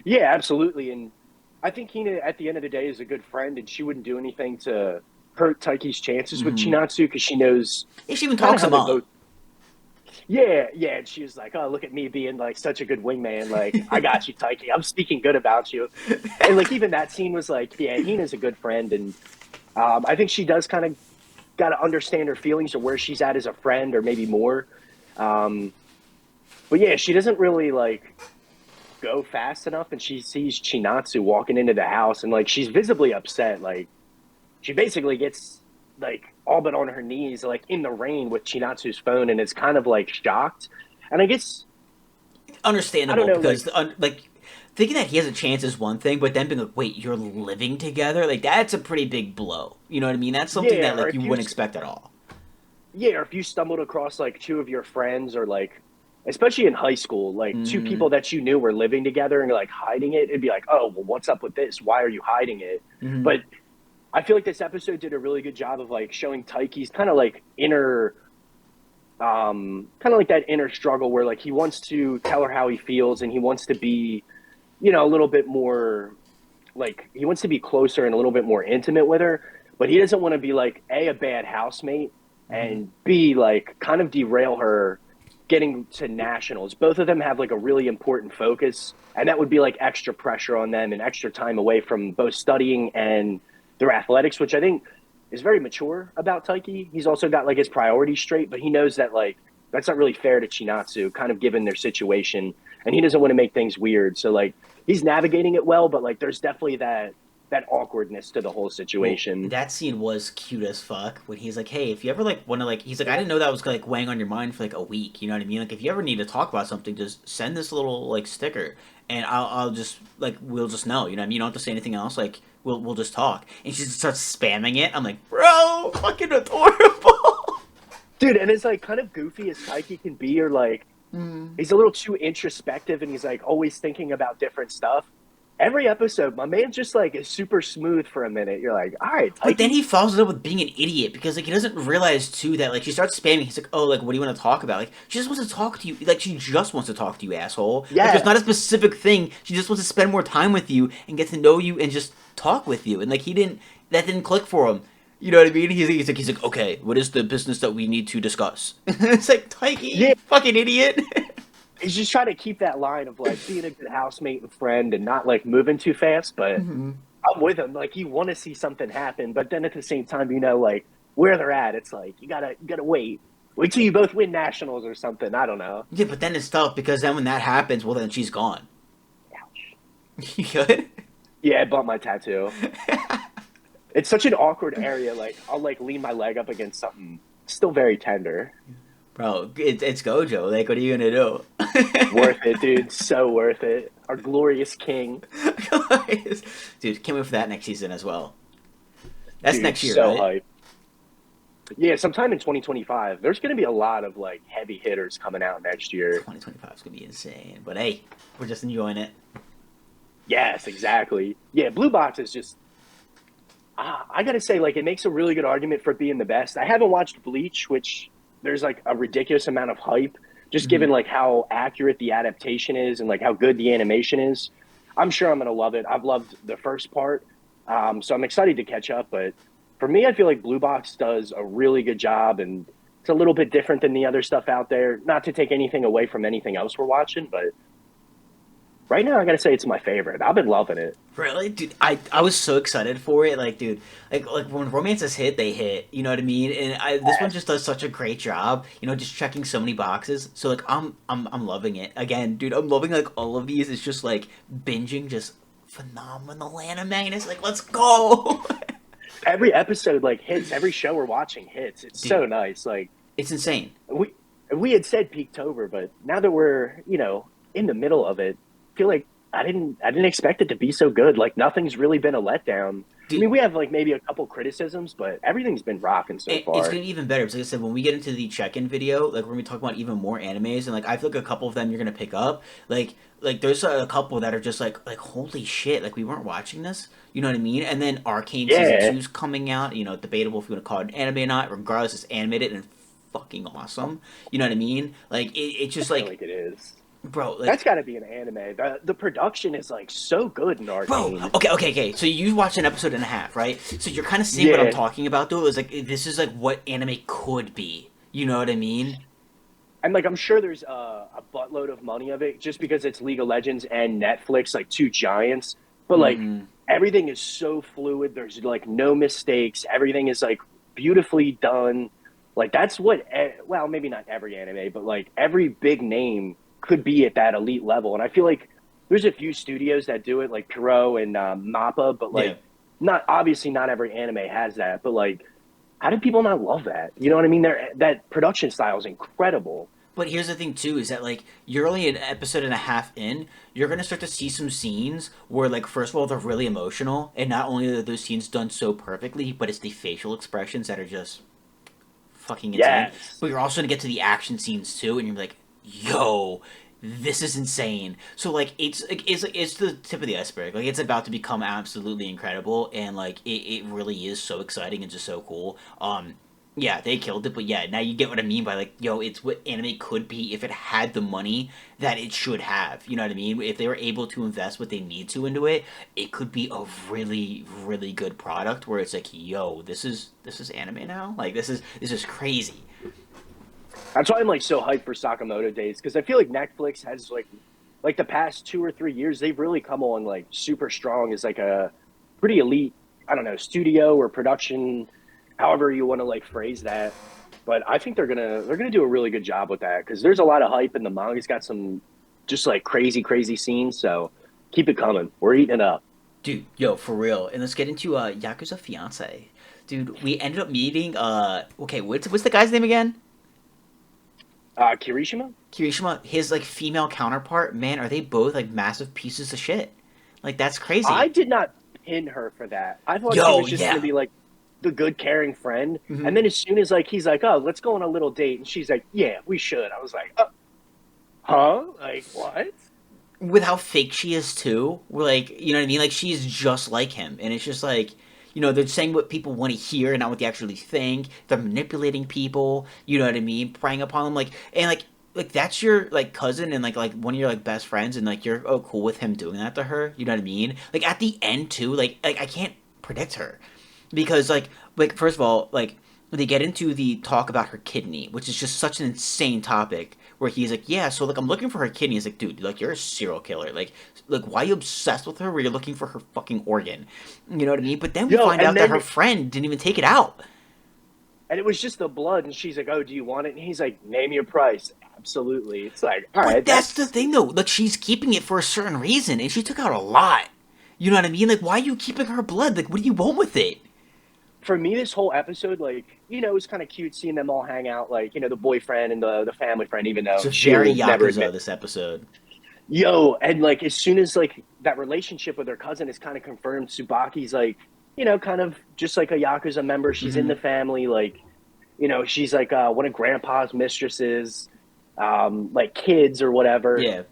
Yeah, absolutely. And I think Hina, at the end of the day, is a good friend, and she wouldn't do anything to hurt Taiki's chances with Hmm. Chinatsu because she knows And she even kind of talks how him they up. both. Yeah, yeah. And she was like, "Oh, look at me being like such a good wingman. Like, I got you, Taiki. I'm speaking good about you." And like even that scene was like, yeah, Hina's a good friend, and I think she does kind of got to understand her feelings or where she's at as a friend, or maybe more. Um, but yeah, she doesn't really like go fast enough, and she sees Chinatsu walking into the house, and like she's visibly upset. Like she basically gets like all but on her knees, like in the rain with Chinatsu's phone, and is kind of like shocked. And I guess I don't understandable know, because like thinking that he has a chance is one thing, but then being like, wait, you're living together, like that's a pretty big blow. You know what I mean? That's something yeah, that like you wouldn't expect at all. or if you stumbled across like two of your friends or like, especially in high school, like two Mm-hmm. people that you knew were living together and you're like hiding it, it'd be like, oh, well, what's up with this? Why are you hiding it? Mm-hmm. But I feel like this episode did a really good job of like showing Taiki's kind of like inner, kind of like that inner struggle where like he wants to tell her how he feels and he wants to be, a little bit more like he wants to be closer and a little bit more intimate with her, but he doesn't want to be like a bad housemate Mm-hmm. and b like kind of derail her getting to nationals. Both of them have like a really important focus, and that would be like extra pressure on them and extra time away from both studying and their athletics, which I think is very mature about Taiki. He's also got like his priorities straight, but he knows that like that's not really fair to Chinatsu, kind of given their situation, and he doesn't want to make things weird. So like he's navigating it well, but like there's definitely that awkwardness to the whole Well, situation. that scene was cute as fuck when he's like, "Hey, if you ever like want to like," he's like, "I didn't know that was like weighing on your mind for like a week." You know what I mean? Like, if you ever need to talk about something, just send this little like sticker, and I'll just like we'll just know. You know what I mean? You don't have to say anything else. Like, we'll just talk. And she just starts spamming it. I'm like, bro, fucking adorable. Dude, and it's like kind of goofy as Taiki can be, or like Mm. he's a little too introspective and he's like always thinking about different stuff. Every episode, my man just like is super smooth for a minute. You're like, all right, But then Taiki. he follows it up with being an idiot because like he doesn't realize too that like she starts spamming. He's like, "Oh, like what do you want to talk about?" Like she just wants to talk to you. Like she just wants to talk to you, asshole. Like there's Yeah. not a specific thing. She just wants to spend more time with you and get to know you and just talk with you. And like he didn't that didn't click for him. You know what I mean? He's like, okay, what is the business that we need to discuss? It's like, Taiki, Yeah. you fucking idiot. He's just trying to keep that line of like being a good housemate and friend and not like moving too fast, but Mhm. I'm with him. Like you want to see something happen, but then at the same time, like where they're at, it's like you gotta wait. Wait till you both win nationals or something. I don't know. Yeah, but then it's tough because then when that happens, well, then she's gone. Ouch. You good? Yeah, I bumped my tattoo. It's such an awkward area. Like I'll like lean my leg up against something still very tender. Bro, it's Gojo. Like, what are you gonna do? Worth it, dude. So worth it. Our glorious king, Dude, can't wait for that next season as well. That's dude. next year, So right? hype. Yeah, sometime in 2025. There's going to be a lot of like heavy hitters coming out next year. 2025 is gonna be insane. But hey, we're just enjoying it. Yes, exactly. Yeah, Blue Box is just. I gotta say, like, it makes a really good argument for being the best. I haven't watched Bleach, which there's like a ridiculous amount of hype, just Hmm. given like how accurate the adaptation is and like how good the animation is. I'm sure I'm gonna love it. I've loved the first part, so I'm excited to catch up. But for me, I feel like Blue Box does a really good job, and it's a little bit different than the other stuff out there. Not to take anything away from anything else we're watching, but right now I gotta say it's my favorite. I've been loving it. Really, dude, I was so excited for it. Like, dude, like when romances hit, they hit. You know what I mean? And this one just does such a great job. You know, just checking so many boxes. So like, I'm loving it again, dude. I'm loving like all of these. It's just like binging, just phenomenal anime. And it's like, let's go, Every episode like hits. Every show we're watching hits. It's dude. so nice. Like It's insane. we had said Peaktober, but now that we're in the middle of it, I feel like I didn't expect it to be so good. Like nothing's really been a letdown. I Dude, mean, we have like maybe a couple criticisms, but everything's been rocking so it's far. gonna be even better because, like I said, when we get into the check-in video, like we're gonna be talking about even more animes, and like I feel like a couple of them you're gonna pick up. Like there's a couple that are just like holy shit, like we weren't watching this. You know what I mean? And then Arcane season Yeah, two's coming out. You know, debatable if you want to call it an anime or not. Regardless, it's animated and fucking awesome. You know what I mean? Like it's I just feel like, like it is. bro, That's like got to be an anime. The production is like so good in bro, Arcane. okay. So you watched an episode and a half, right? So you're kind of seeing what I'm Yeah, talking about, though. Is like this is like what anime could be. You know what I mean? and like I'm sure there's a buttload of money of it just because it's League of Legends and Netflix, like two giants. But like Mm-hmm. everything is so fluid. There's like no mistakes. Everything is like beautifully done. Like that's what, well, maybe not every anime, but like every big name could be at that elite level. And I feel like there's a few studios that do it, like Kuro and Mappa, but Yeah. like not obviously not every anime has that. But like, how do people not love that? You know what I mean? That production style is incredible. But here's the thing too, is that like you're only an episode and a half in, you're gonna start to see some scenes where like first of all they're really emotional, and not only are those scenes done so perfectly, but it's the facial expressions that are just fucking insane. Yes. But you're also gonna get to the action scenes too, and you're like, yo, this is insane. So like it's the tip of the iceberg. Like it's about to become absolutely incredible, and like it really is so exciting and just so cool. Yeah, they killed it, but yeah, now you get what I mean by like, yo, it's what anime could be if it had the money that it should have. You know what I mean? If they were able to invest what they need to into it, it could be a really, really good product where it's like, yo, this is anime now. Like this is crazy. That's why I'm like so hyped for Sakamoto Days because I feel like Netflix has like the past 2 or 3 years they've really come on like super strong as like a pretty elite I don't know studio or production, however you want to like phrase that. But I think they're gonna do a really good job with that because there's a lot of hype and the manga's got some just like crazy scenes. So keep it coming. We're eating it up. Dude, yo, for real. And let's get into Yakuza Fiance. Dude, we ended up meeting okay, what's the guy's name again? Kirishima. Kirishima, his like female counterpart, man, are they both like massive pieces of shit? Like that's I crazy. did not pin her for that. I thought she Yo, was just gonna yeah. be like the good caring friend. Hmm. And then as soon as like he's like, "Oh, let's go on a little date," and she's like, "Yeah, we should." I was like, "Huh? Like what?" With how fake she is too. We're like, you know what I mean? Like she's just like him, and it's just like, they're saying what people want to hear, and not what they actually think. They're manipulating people. You know what I mean? Preying upon them, like that's your like cousin and like one of your like best friends, and like you're cool with him doing that to her. You know what I mean? Like at the end too, like I can't predict her because like first of all like they get into the talk about her kidney, which is just such an insane topic. Where he's like, yeah, so like I'm looking for her kidney. He's like, dude, like you're a serial killer. Like why are you obsessed with her? Where you're looking for her fucking organ. You know what I mean? But then we Yo, find out that her friend didn't even take it out. and it was just the blood, and she's like, "Oh, do you want it?" And he's like, "Name your price." Absolutely. It's like, all But right, that's the that's thing though. Like she's keeping it for a certain reason, and she took out a lot. You know what I mean? Like why are you keeping her blood? Like what do you want with it? for me. This whole episode, like, it was kind of cute seeing them all hang out, like, the boyfriend and the family friend, even though It's very she'll never Yakuza admit. this episode. Yo, and like as soon as like that relationship with her cousin is kind of confirmed, Tsubaki's like, kind of just like a Yakuza member. She's in Hmm. the family, like, she's like one of grandpa's mistresses, like kids or whatever. Yeah.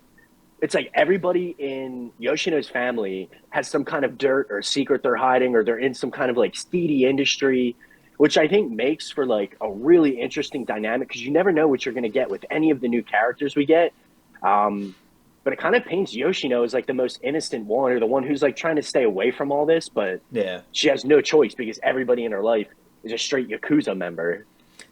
It's like everybody in Yoshino's family has some kind of dirt or secret they're hiding, or they're in some kind of like steedy industry, which I think makes for like a really interesting dynamic because you never know what you're going to get with any of the new characters we get. Um, but it kind of paints Yoshino as like the most innocent one, or the one who's like trying to stay away from all this, but Yeah. she has no choice because everybody in her life is a straight Yakuza member.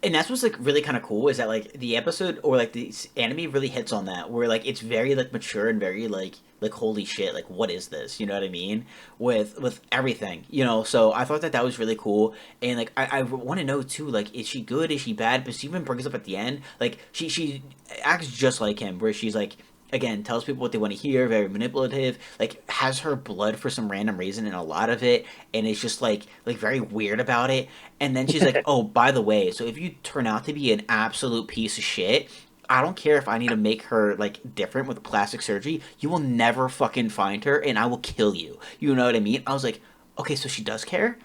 And that's what's like really kind of cool is that like the episode or like the anime really hits on that where like it's very like mature and very like holy shit, like what is this, you know what I mean, with everything, so I thought that that was really cool. And like I want to know too, like is she good, is she bad? But she even brings up at the end like she acts just like him, where she's like, again, tells people what they want to hear, very manipulative, like has her blood for some random reason in a lot of it, and is just like very weird about it. And then she's like, oh, by the way, so if you turn out to be an absolute piece of shit, I don't care if I need to make her like different with plastic surgery, you will never fucking find her and I will kill you. You know what I mean? I was like, okay, so she does care?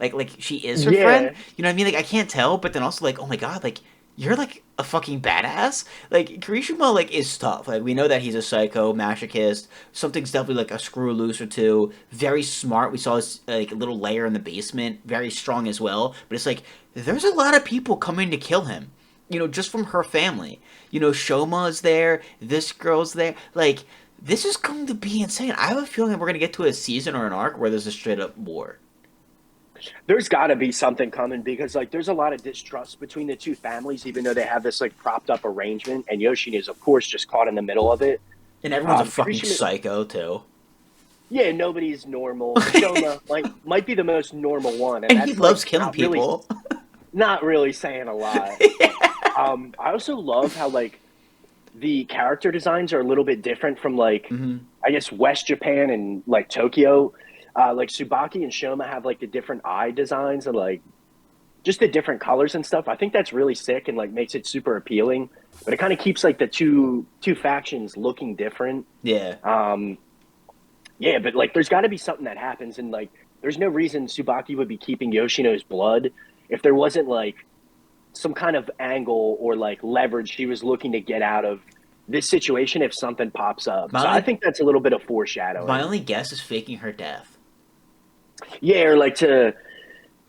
Like she is her friend? Yeah. You know what I mean? Like I can't tell, but then also like, oh my god, like you're like a fucking badass. Like Kirishima, like is tough. Like we know that he's a psycho masochist. Something's definitely like a screw loose or two. Very smart. We saw his like little lair in the basement. Very strong as well. But it's like there's a lot of people coming to kill him. Just from her family. Shoma is there. This girl's there. Like this is going to be insane. I have a feeling that we're gonna get to a season or an arc where there's a straight up war. There's got to be something coming because like there's a lot of distrust between the two families, even though they have this like propped up arrangement, and Yoshino is of course just caught in the middle of it. And everyone's a fucking Kirishima, psycho too. yeah, nobody's normal. Shoma might be the most normal one, and And he that's like loves killing people. not really saying a lot. I also love how like the character designs are a little bit different from like Hmm. I guess West Japan and like Tokyo. Like Subaki and Shoma have like the different eye designs, and like just the different colors and stuff. I think that's really sick and like makes it super appealing. But it kind of keeps like the two factions looking different. Yeah. Um, yeah, but like there's got to be something that happens, and like there's no reason Tsubaki would be keeping Yoshino's blood if there wasn't like some kind of angle or like leverage she was looking to get out of this situation if something pops up. My So I only think that's a little bit of my foreshadowing. only guess is faking her death. Yeah, or like to,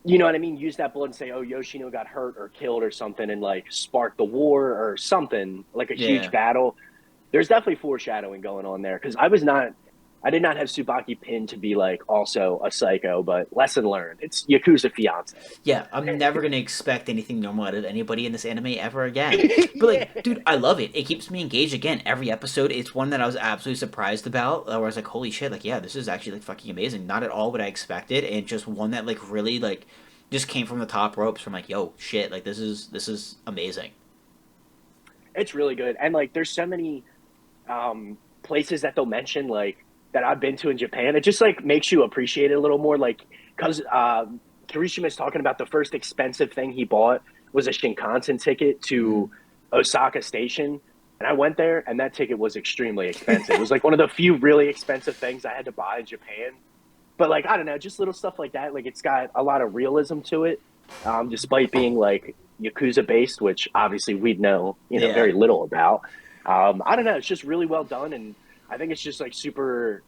you know what I mean, use that blood and say, oh, Yoshino got hurt or killed or something, and like spark the war or something, like a huge Yeah. battle. There's definitely foreshadowing going on there because I did not have Tsubaki pinned to be like also a psycho, but lesson learned. It's Yakuza Fiance. Yeah, I'm never gonna expect anything normal out of anybody in this anime ever again. But Yeah. like, dude, I love it. It keeps me engaged again every episode. It's one that I was absolutely surprised about. Where I was like, holy shit, like yeah, this is actually like fucking amazing. Not at all what I expected, and just one that like really like just came from the top ropes. From like, yo, shit, like this is amazing. It's really good. And like there's so many places that they'll mention like that I've been to in Japan. It just like makes you appreciate it a little more. Like because Kirishima's talking about the first expensive thing he bought was a Shinkansen ticket to Osaka Station. And I went there, and that ticket was extremely expensive. It was like one of the few really expensive things I had to buy in Japan. But like I don't know, just little stuff like that. Like it's got a lot of realism to it, despite being like Yakuza based, which obviously we'd know Yeah. very little about. I don't know, it's just really well done, and I think it's just like super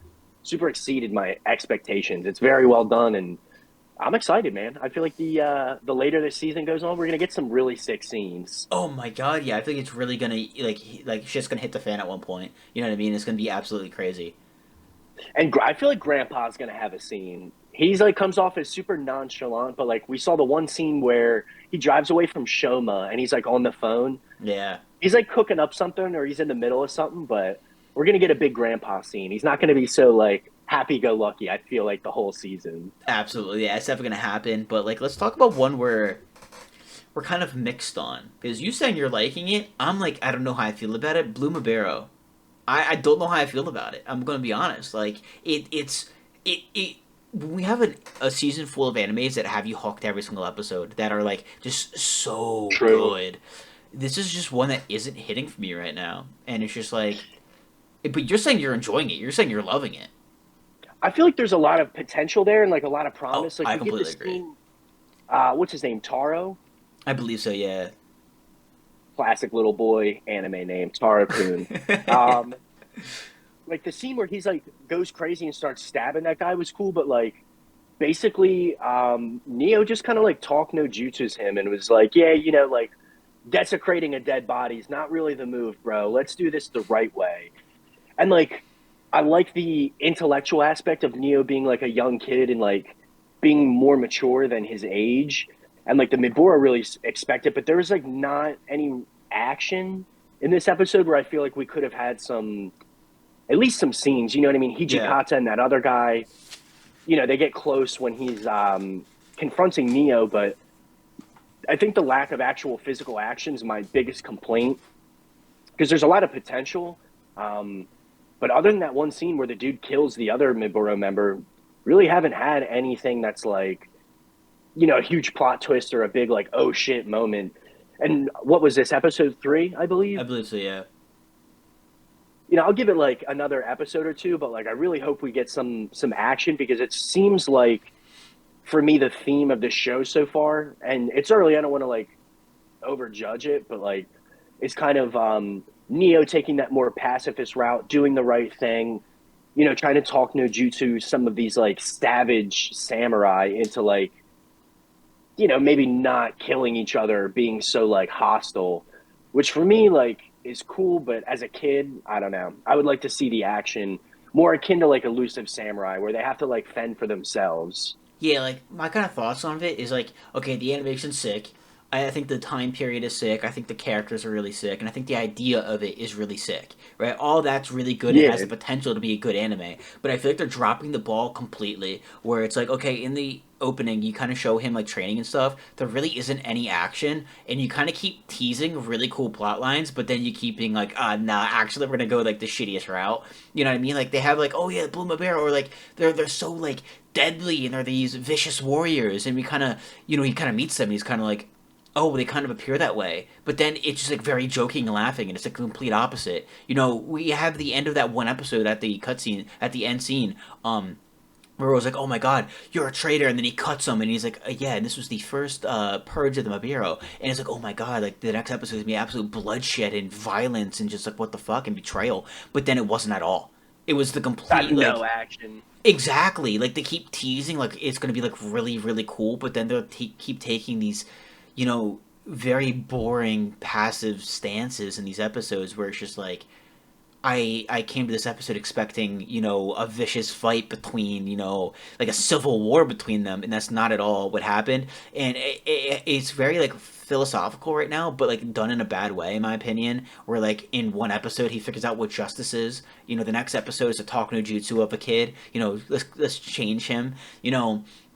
exceeded my expectations. It's very well done, and I'm excited, man. I feel like the later this season goes on, we're gonna get some really sick scenes. Oh my god, yeah, I think it's really gonna like shit's gonna hit the fan at one point. You know what I mean? It's gonna be absolutely crazy. And I feel like Grandpa's gonna have a scene. He's like comes off as super nonchalant, but like we saw the one scene where he drives away from Shoma and he's like on the phone. Yeah. He's like cooking up something or he's in the middle of something, but we're gonna get a big grandpa scene. He's not gonna be so like happy go lucky, I feel like the whole season. Absolutely, yeah, it's definitely gonna happen. But like, let's talk about one where we're kind of mixed on because you saying you're liking it. I'm like, I don't know how I feel about it. Blue Miburo. I don't know how I feel about it. I'm gonna be honest. Like it. We have a season full of animes that have you hooked every single episode that are like just so True. good. This is just one that isn't hitting for me right now, and it's just like. But you're saying you're enjoying it. You're saying you're loving it. I feel like there's a lot of potential there and like a lot of Oh, promise. Like I we get completely this agree. scene, what's his name? Taro? I believe so. Yeah. Classic little boy anime name, Taro Kun. Um, like the scene where he's like goes crazy and starts stabbing that guy was cool, but like basically Neo just kind of like talk no jutsus him and was like, yeah, like desecrating a dead body is not really the move, bro. Let's do this the right way. And like I like the intellectual aspect of Neo being like a young kid and like being more mature than his age. And like the Mibora really expect it, but there was like not any action in this episode where I feel like we could have had some at least some scenes. You know what I mean? Yeah. Hijikata and that other guy, they get close when he's confronting Neo, but I think the lack of actual physical action is my biggest complaint because there's a lot of potential. But other than that one scene where the dude kills the other Miburo member, really haven't had anything that's like, a huge plot twist or a big like, oh shit moment. And what was this, episode 3, I I believe? believe so. Yeah. I'll give it like another episode or two, but like I really hope we get some action because it seems like for me the theme of this show so far, and it's early, I don't want to like overjudge it, but like it's kind of Neo taking that more pacifist route, doing the right thing, trying to talk no jutsu some of these like savage samurai into like, maybe not killing each other, being so like hostile, which for me like is cool, but as a kid, I don't know. I would like to see the action more akin to like elusive samurai where they have to like fend for themselves. Yeah, like my kind of thoughts on it is like, okay, the animation's sick. I think the time period is sick. I think the characters are really sick, and I think the idea of it is really sick. Right, all that's really good and has Yeah, the potential to be a good anime. But I feel like they're dropping the ball completely. Where it's like, okay, in the opening, you kind of show him like training and stuff. There really isn't any action, and you kind of keep teasing really cool plot lines, but then you keep being like, nah, actually, we're gonna go like the shittiest route. You know what I mean? Like they have like, oh yeah, Blue Bear, or like they're so like deadly and they're these vicious warriors, and we kind of, he kind of meets them and he's kind of like, oh, they kind of appear that way, but then it's just like very joking and laughing, and it's a complete opposite. We have the end of that one episode at the cutscene, at the end scene, where it was like, oh my god, you're a traitor, and then he cuts him, and he's like, yeah, and this was the first purge of the Miburo, and it's like, oh my god, like the next episode is gonna be absolute bloodshed and violence and just like what the fuck and betrayal, but then it wasn't at all. It was the complete Got no action. exactly, like they keep teasing like it's gonna be like really really cool, but then they'll keep taking these, very boring passive stances in these episodes where it's just like, I came to this episode expecting, a vicious fight between, like a civil war between them, and that's not at all what happened. And it's very, like, philosophical right now, but, like, done in a bad way, in my opinion, where, like, in one episode he figures out what justice is. The next episode is a talk no jutsu of a kid. Let's change him.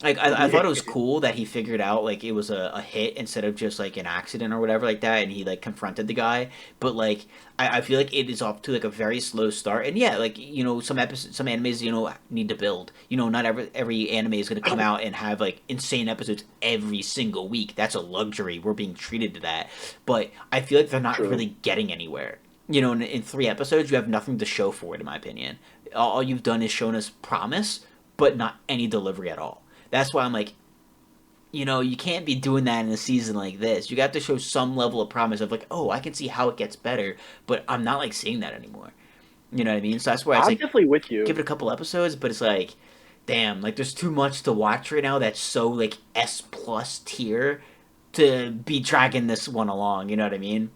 Like, I thought it was cool that he figured out, like, it was a hit instead of just, like, an accident or whatever like that, and he, like, confronted the guy. But, like, I feel like it is off to, like, a very slow start. And, yeah, like, some animes, need to build. Not every anime is going to come out and have, like, insane episodes every single week. That's a luxury. We're being treated to that. But I feel like they're not really getting anywhere. In 3 episodes, you have nothing to show for it, in my opinion. All you've done is shown us promise, but not any delivery at all. That's why I'm like, you can't be doing that in a season like this. You got to show some level of promise of like, oh, I can see how it gets better, but I'm not like seeing that anymore. You know what I mean? So that's why it's I'm like, definitely with you. give it a couple episodes, but it's like, damn, like there's too much to watch right now that's so like S plus tier to be dragging this one along. You know what I mean?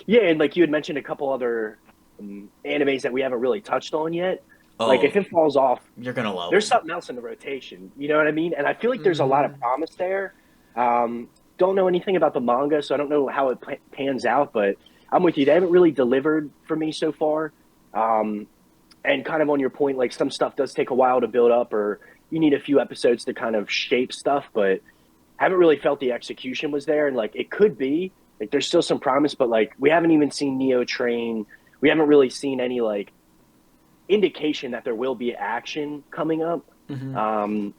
Yeah, and like you had mentioned a couple other animes that we haven't really touched on yet. Oh, like if it falls off, you're gonna love there's it. something else in the rotation. You know what I mean? And I feel like there's a lot of promise there. Don't know anything about the manga, so I don't know how it pans out. But I'm with you. They haven't really delivered for me so far. And kind of on your point, like some stuff does take a while to build up, or you need a few episodes to kind of shape stuff. But haven't really felt the execution was there, and like it could be. Like there's still some promise, but like we haven't even seen Neo train. We haven't really seen any like indication that there will be action coming up. So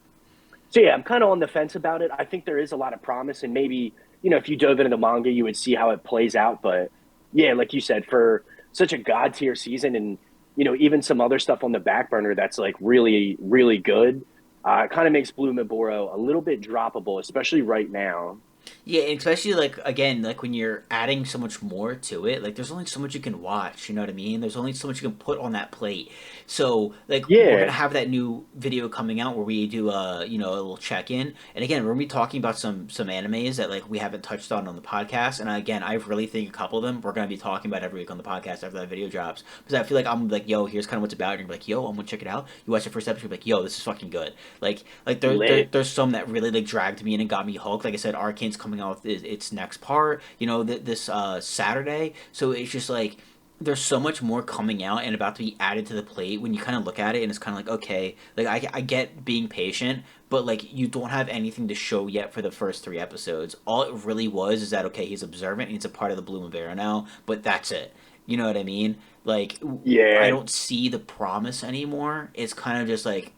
yeah, I'm kind of on the fence about it. I think there is a lot of promise, and maybe if you dove into the manga, you would see how it plays out. But yeah, like you said, for such a god tier season, and even some other stuff on the back burner that's like really really good, it kind of makes Blue Miburo a little bit droppable, especially right now. Yeah, and especially like again, like when you're adding so much more to it, like there's only so much you can watch. You know what I mean? There's only so much you can put on that plate. So like we're gonna have that new video coming out where we do a little check in. And again, we're gonna be talking about some animes that like we haven't touched on the podcast. And again, I really think a couple of them we're gonna be talking about every week on the podcast after that video drops, because I feel like I'm like, yo, here's kind of what's about. And you're like, yo, I'm gonna check it out. You watch the first episode, you're like, yo, this is fucking good. Like there's some that really like dragged me in and got me hooked. Like I said, Arcane's coming out with its next part, this Saturday. So it's just like there's so much more coming out and about to be added to the plate when you kind of look at it, and it's kind of like, okay, like I get being patient, but like you don't have anything to show yet for the first 3 episodes. All it really was is that, okay, he's observant and he's a part of the Blue Miburo now, but that's it. You know what I mean? Like, yeah, I don't see the promise anymore. It's kind of just like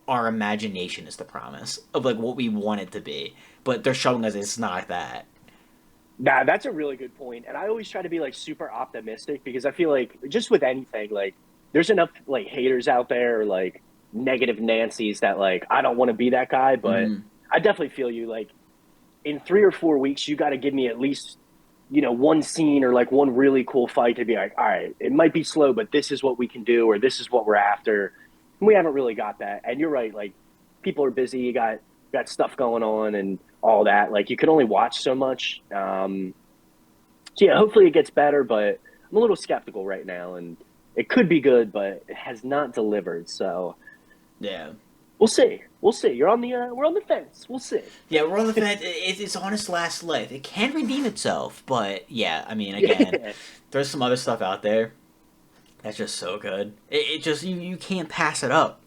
our imagination is the promise of like what we want it to be, but they're showing us it's not that. Nah, that's a really good point. And I always try to be like super optimistic, because I feel like just with anything, like there's enough like haters out there, or like negative Nancy's, that like I don't want to be that guy, but I definitely feel you. Like in 3 or 4 weeks, you got to give me at least one scene or like one really cool fight to be like, all right, it might be slow, but this is what we can do, or this is what we're after. And we haven't really got that. And you're right, like people are busy, you got stuff going on and all that. Like you can only watch so much. So yeah, hopefully it gets better, but I'm a little skeptical right now, and it could be good, but it has not delivered. So yeah, we'll see. We'll see. We're on the fence. We'll see. Yeah, we're on the fence. It's on its last leg. It can redeem itself, but yeah, I mean, again, there's some other stuff out there that's just so good. It just you can't pass it up.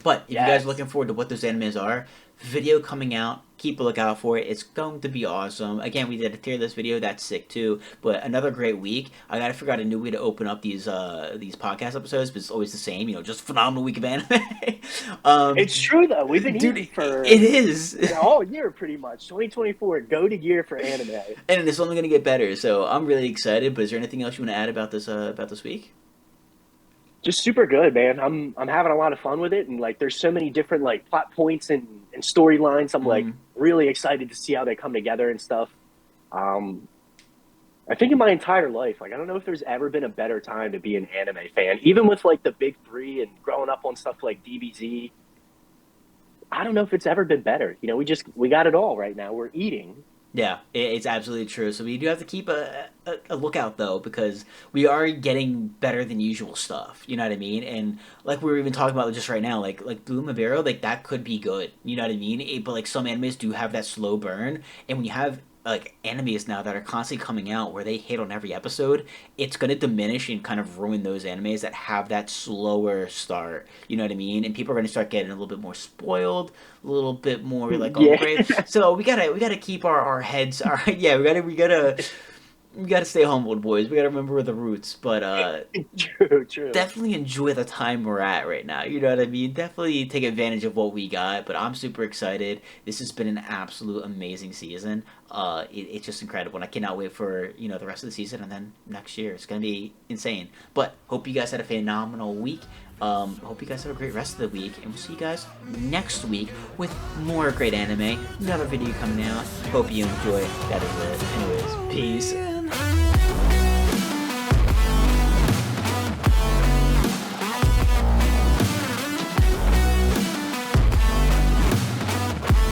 But if you guys are looking forward to what those animes are, video coming out keep a lookout for it. It's going to be awesome. Again, we did a tier list video. That's sick too. But another great week. I gotta figure out a new way to open up these podcast episodes, but it's always the same. Just phenomenal week of anime. It's true though. We've been dude, eating for it is all year pretty much. 2024 go to year for anime, and it's only gonna get better. So I'm really excited. But is there anything else you want to add about this week? just super good, man. I'm having a lot of fun with it, and like there's so many different like plot points and storylines. I'm like really excited to see how they come together and stuff. I think in my entire life, like I don't know if there's ever been a better time to be an anime fan, even with like the big three and growing up on stuff like DBZ. I don't know if it's ever been better. We got it all right now. We're eating. Yeah, it's absolutely true. So we do have to keep a lookout though, because we are getting better than usual stuff. You know what I mean? And like we were even talking about just right now, like Blue Miburo, like that could be good. You know what I mean? But like some animes do have that slow burn, and when you have like animes now that are constantly coming out where they hit on every episode, it's going to diminish and kind of ruin those animes that have that slower start. You know what I mean? And people are going to start getting a little bit more spoiled, a little bit more like, oh great. So we gotta keep our heads. Yeah, we gotta stay humbled, boys. We gotta remember the roots. But true. definitely enjoy the time we're at right now. You know what I mean? Definitely take advantage of what we got. But I'm super excited. This has been an absolute amazing season. It's just incredible, and I cannot wait for the rest of the season and then next year. It's gonna be insane. But hope you guys had a phenomenal week. Hope you guys have a great rest of the week, and we'll see you guys next week with more great anime. Another video coming out. Hope you enjoy. That is it. Anyways, peace.